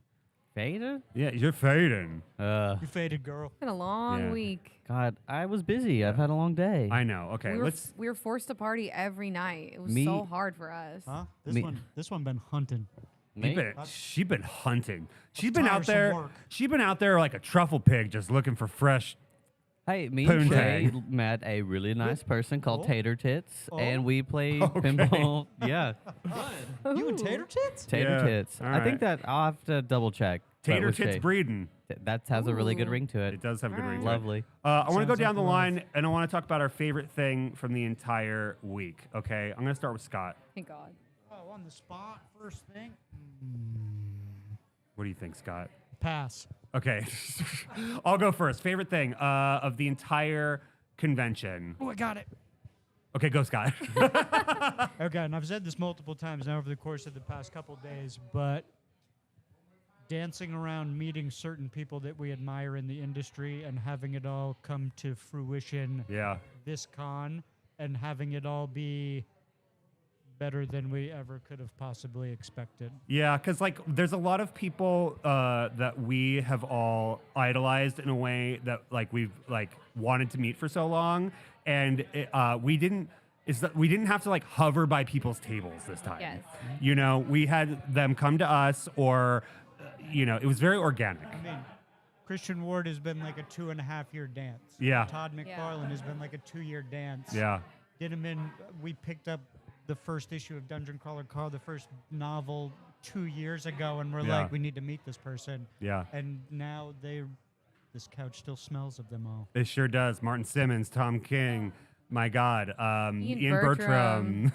Faded? Yeah, you're fading. You faded, girl. It's been a long Yeah. week. God, I was busy. I've had a long day. I know. Okay, We were forced to party every night. It was Me- so hard for us. Huh? Me- This one been hunting. Me? She been hunting. She's been out tiresome there. work. She's been out there like a truffle pig, just looking for fresh. Hey, me and Poontang. Shay met a really nice person called Oh. Tater Tits, and we played Okay. pinball. Yeah, You and tater tits? Tater Yeah, Tits. all I think right. that I'll have to double check. but Tater with tits Shay. breeding. That has a really good Ooh. ring to it. It does have good Alright. ring. Lovely. I want to go Sounds down like the love. line, and I want to talk about our favorite thing from the entire week. Okay, I'm gonna start with Scott. Thank God. Oh, on the spot, first thing? What do you think, Scott? Pass. Okay, I'll go first. Favorite thing of the entire convention. Oh, I got it. Okay, go, Scott. Okay, and I've said this multiple times now over the course of the past couple days, but dancing around meeting certain people that we admire in the industry and having it all come to fruition Yeah. this con and having it all be better than we ever could have possibly expected. Yeah, because like there's a lot of people that we have all idolized in a way that like we've like wanted to meet for so long, and we didn't. Is that we didn't have to like hover by people's tables this time. Yes. You know, we had them come to us, or you know, it was very organic. I mean, Christian Ward has been like a 2.5-year dance. Yeah. Todd McFarlane has been like a 2-year dance. Yeah. Dinneman, we picked up the first issue of Dungeon Crawler Carl, the first novel 2 years ago, and we're Yeah. like, we need to meet this person. Yeah. And now this couch still smells of them all. It sure does. Martin Simmons, Tom King, my God, Ian Bertram. Bertram,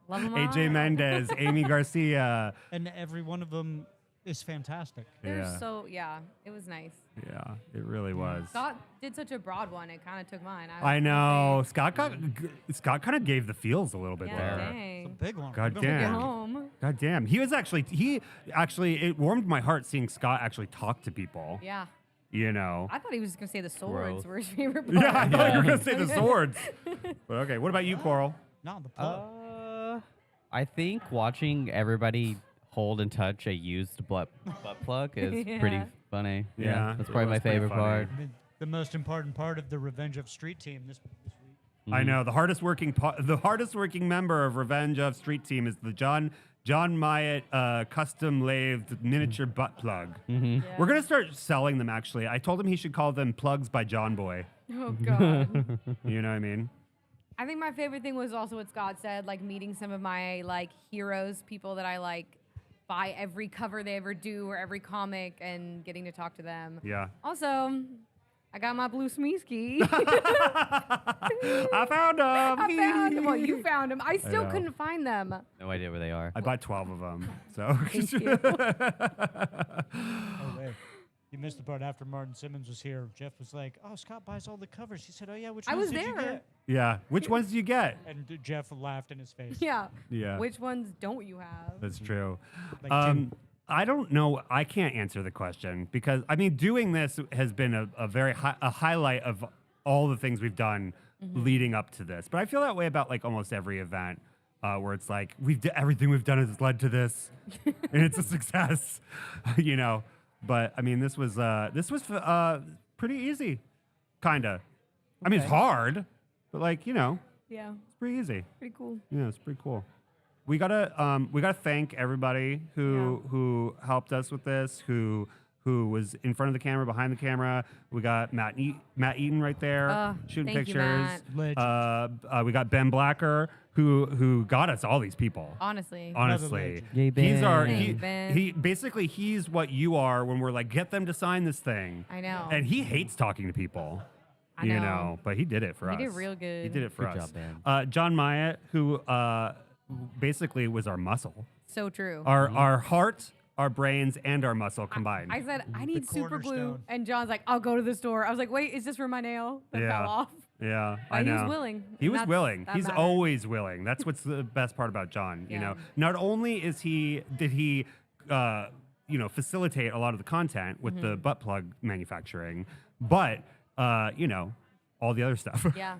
Love them AJ all. Mendez, Amy Garcia. And every one of them is fantastic. They're so, yeah, it was nice. Yeah, it really was. Scott did such a broad one, it kind of took mine. I know. was Scott kind of gave the feels a little bit Yeah, there. It's a dang. big one. God We've been damn. Get working- home. God damn. He actually it warmed my heart seeing Scott actually talk to people. Yeah. You know. I thought he was just going to say the swords Growth. were his favorite part. Yeah, I thought you were gonna say the swords. But okay, what about you, Coral? No, the plug. I think watching everybody hold and touch a used butt plug is pretty Yeah. funny. Yeah, that's it probably my was pretty favorite funny. part. I mean, the most important part of the Revenge of Street team this week. I know the hardest working member of Revenge of Street Team is the John Myatt custom lathed miniature butt plug. Yeah. We're gonna start selling them. Actually, I told him he should call them plugs by John Boy. Oh, God. You know what I mean? I think my favorite thing was also what Scott said, like meeting some of my like heroes, people that I like buy every cover they ever do or every comic, and getting to talk to them. Yeah. Also, I got my blue Smeesky. I found them. I found him. Well, you found him. I still know. couldn't find them. No idea where they are. I bought 12 of them. So Thank you. Oh, wait. You missed the part after Martin Simmons was here. Jeff was like, "Oh, Scott buys all the covers." He said, "Oh yeah, which I ones was did you there. get?" Yeah. Which ones do you get? And Jeff laughed in his face. Yeah. Yeah. Which ones don't you have? That's true. Like two. I don't know. I can't answer the question because I mean, doing this has been a very a highlight of all the things we've done leading up to this. But I feel that way about like almost every event where it's like everything we've done has led to this, and it's a success, you know. But I mean, this was pretty easy, kinda. I mean, it's hard, but like you know, Yeah. it's pretty easy. Pretty cool. Yeah, it's pretty cool. We gotta thank everybody who helped us with this, who was in front of the camera, behind the camera. We got Matt Eaton right there shooting thank you, pictures. Matt. We got Ben Blacker who got us all these people. Honestly. Honestly, Yay, he's our Thanks, Ben. he basically he's what you are when we're like get them to sign this thing. I know. And he hates talking to people. I You know. know, but he did it for us. He did real good. He did it for Good us. job, Ben. John Myatt, who basically was our muscle, So true. our heart, our brains, and our muscle combined. I said, I need super glue. cornerstone. And John's like, I'll go to the store. I was like, wait, is this for my nail that Yeah. fell off? yeah, I He know. was willing. He and was that's- willing. that He's matters. always willing. That's what's the best part about John. You Yeah. know, not only did he facilitate a lot of the content with the butt plug manufacturing, but you know, all the other stuff. Yeah.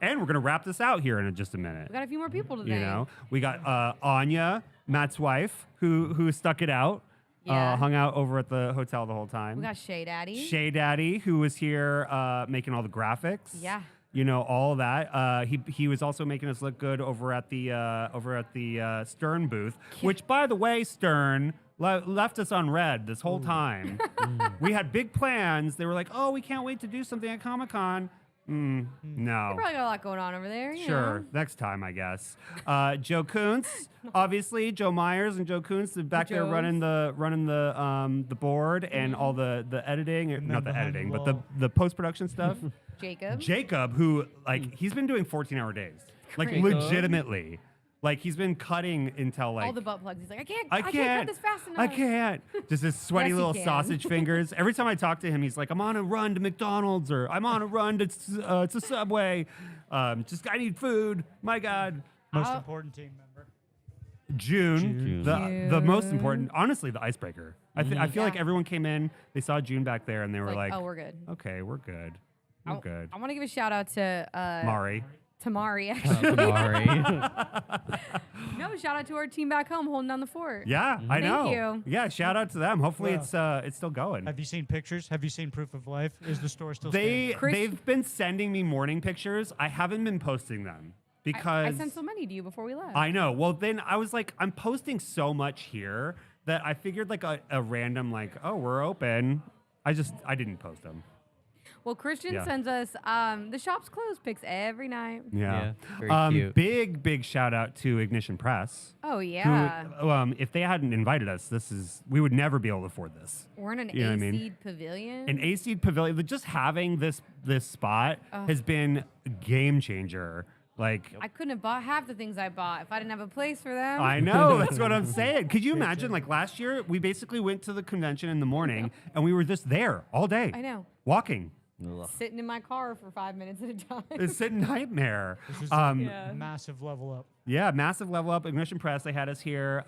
And we're gonna wrap this out here in just a minute. We got a few more people today. You know, we got Anya, Matt's wife, who stuck it out, Yeah. hung out over at the hotel the whole time. We got Shay Daddy. Shay Daddy, who was here making all the graphics. Yeah. You know, all of that. He was also making us look good over at the Stern booth, which, by the way, Stern left us on red this whole time. We had big plans. They were like, "Oh, we can't wait to do something at Comic-Con." No. Probably got a lot going on over there. You Sure, know. next time, I guess. Joe Kuntz, obviously, Joe Myers and Joe Kuntz back there Joes. running the board and all the editing, man not the behind editing, the but wall. the post production stuff. Jacob. Jacob, who he's been doing 14-hour days, like Crazy. legitimately, like he's been cutting until like all the butt plugs. He's like, I I can't cut this fast enough. I can't. Just his sweaty Yes, he little can. sausage fingers. Every time I talk to him, he's like, "I'm on a run to McDonald's," or "I'm on a run to Subway." Just I need food. My God. Most important team member. June. The most important, honestly, the icebreaker. I feel like Yeah. everyone came in, they saw June back there, and they were like, oh, we're good. "Okay, we're good. We're good." I want to give a shout out to Mari. Tamari, actually. Sorry. No, shout out to our team back home holding down the fort. Yeah, I Thank know. you. Yeah, shout out to them. Hopefully, Well, it's still going. Have you seen pictures? Have you seen proof of life? Is the store still They've Chris- been sending me morning pictures. I haven't been posting them because I sent so many to you before we left. I know. Well, then I was like, I'm posting so much here that I figured like a random like, oh, we're open. I didn't post them. Well, Christian Yeah. sends us the shop's closed pics every night. Yeah. Yeah, very cute. Big shout out to Ignition Press. Oh yeah, Who, if they hadn't invited us, we would never be able to afford this. we're in an You know what I mean? A-seed pavilion. An AC pavilion, just having this spot has been a game changer. Like, I couldn't have bought half the things I bought if I didn't have a place for them. I know, that's what I'm saying. Could you imagine, like last year, we basically went to the convention in the morning and we were just there all day. I know. Walking. Sitting in my car for 5 minutes at a time. It's a nightmare. This is Yeah. a massive level up. Yeah, massive level up. Ignition Press, they had us here.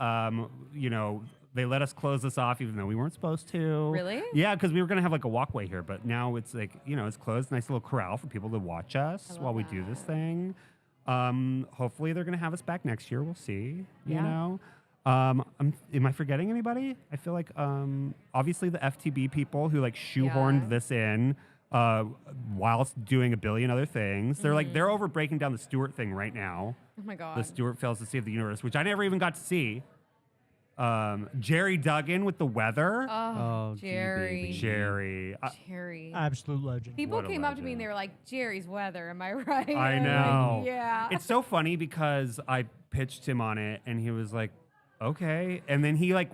You know, they let us close this off even though we weren't supposed to. Really? Yeah, because we were going to have like a walkway here, but now it's like, you know, it's closed. Nice little corral for people to watch us while we do this thing. Hopefully they're going to have us back next year. We'll see, you Yeah. know. Am I forgetting anybody? I feel like obviously the FTB people who like shoehorned Yeah. this in whilst doing a billion other things. They're like, they're over breaking down the Stewart thing right now. Oh my god. The Stewart fails to save the universe, which I never even got to see. Jerry Duggan with the weather. Oh, gee, Jerry. baby. Jerry. Jerry. Absolute legend. People What a came up to me and legend. they were like, Jerry's weather, am I right? I And I'm know. like, yeah. It's so funny because I pitched him on it and he was like, okay. And then he like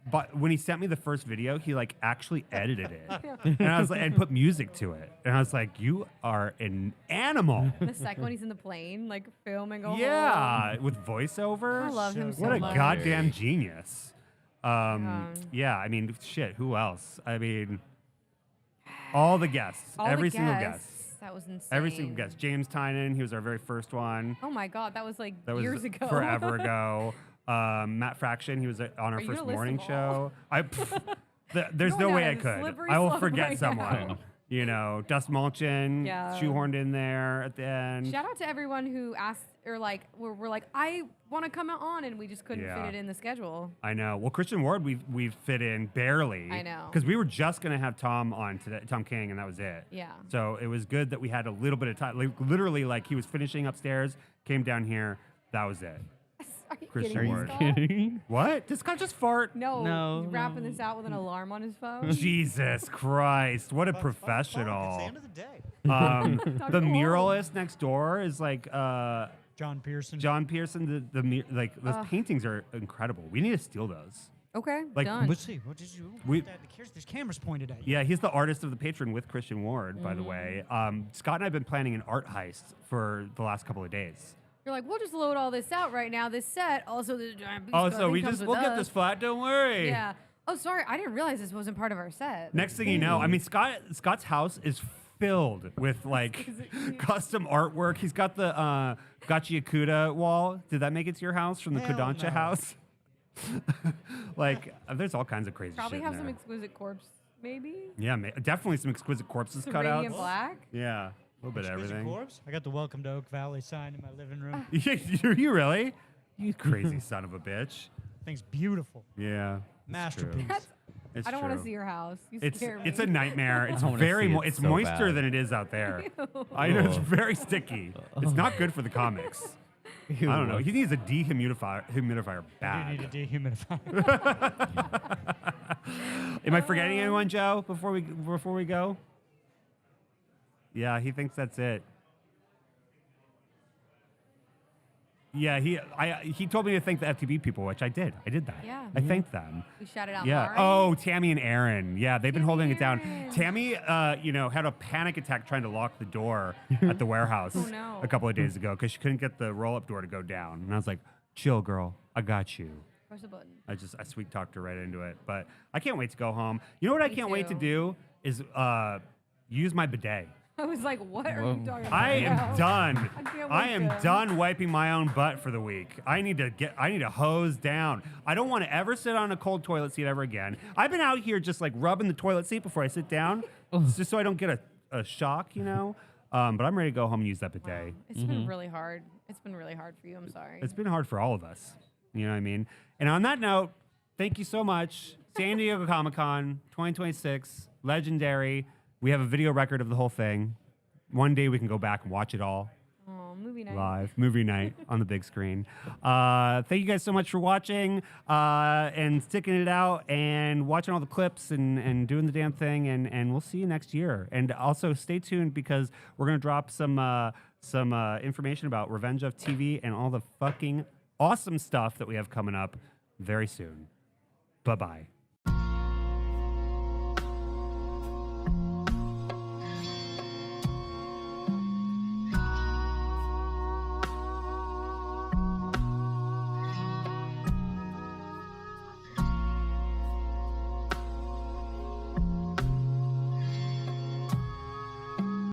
but when he sent me the first video, he like actually edited it. And I was like, and put music to it. And I was like, you are an animal. The second one, he's in the plane, like filming a whole. Yeah, with voiceover. I love him so What a much. goddamn genius. Yeah, I mean, shit. Who else? I mean, all the guests, All every the single guests. guest, That was insane. every single guest. James Tynan, he was our very first one. Oh my God, that was like That was years ago. forever ago. Matt Fraction, he was on our Are you first gonna list morning them all? show. There's Going no way down I a could. slippery I will slope forget right someone. now. You know, Dust Mulchin, Yeah. shoehorned in there at the end. Shout out to everyone who asked or like we're like, I want to come on, and we just couldn't Yeah. fit it in the schedule. I know. Well, Christian Ward, we've fit in barely. I know. Because we were just gonna have Tom on today, Tom King, and that was it. Yeah. So it was good that we had a little bit of time. Like, literally, like he was finishing upstairs, came down here. That was it. Are you Christian kidding me, Ward. Scott? Kidding? What? Did Scott just fart? No, No, he's wrapping no. this out with an alarm on his phone. Jesus Christ! What a It's the professional. end of the day. The muralist next door is like John Pearson. John Pearson. Those paintings are incredible. We need to steal those. Okay, Like, done. Let's see. What did you? There's cameras pointed at you. Yeah, he's the artist of the patron with Christian Ward, by the way. Scott and I have been planning an art heist for the last couple of days. You're like, we'll just load all this out right now. This set, also this giant. Oh, beast so thing comes with we'll get us. this flat. Don't worry. Yeah. Oh, sorry, I didn't realize this wasn't part of our set. Next thing you know, I mean, Scott's house is filled with like custom artwork. He's got the Gachi Yakuda wall. Did that make it to your house from the Hell Kodansha no. house? Like, there's all kinds of crazy Probably shit have in some there. exquisite corpse, maybe. Yeah, definitely some exquisite corpses Some cut out. radiant black. Yeah, a little bit of Exquisite everything. Corpse? I got the Welcome to Oak Valley sign in my living room. you really? You crazy son of a bitch. Thing's beautiful. Yeah. it's Masterpiece. true. It's I don't want to true. see your house. You It's scare me. it's a nightmare. It's I wanna very see it it's so moister bad. than it is out there. I know it's very sticky. It's not good for the comics. I don't know. He needs a humidifier I bad. do need a dehumidifier. Am I forgetting anyone, Joe? Before we go? Yeah, he thinks that's it. Yeah, he told me to thank the FTB people, which I did. I did that. Yeah. I thanked them. We shouted out. Yeah. Mari. Oh, Tammy and Aaron. Yeah, they've been Tammy holding and it down. Aaron. Tammy, had a panic attack trying to lock the door at the warehouse Oh, no. a couple of days ago because she couldn't get the roll-up door to go down. And I was like, "Chill, girl. I got you." Press the button. I sweet talked her right into it. But I can't wait to go home. You know what I Me can't wait to too. do is use my bidet. I was like, what are you talking about? I am now? done. I can't I wait am to- done wiping my own butt for the week. I need to hose down. I don't want to ever sit on a cold toilet seat ever again. I've been out here just like rubbing the toilet seat before I sit down, just so I don't get a shock, you know. But I'm ready to go home and use that bidet. It's been really hard. It's been really hard for you. I'm sorry. It's been hard for all of us. You know what I mean? And on that note, thank you so much. San Diego Comic-Con 2026, legendary. We have a video record of the whole thing. One day we can go back and watch it all Oh, movie night. live, movie night on the big screen. Thank you guys so much for watching and sticking it out and watching all the clips and doing the damn thing. And we'll see you next year. And also stay tuned because we're going to drop some information about Revenge of TV and all the fucking awesome stuff that we have coming up very soon. Bye-bye.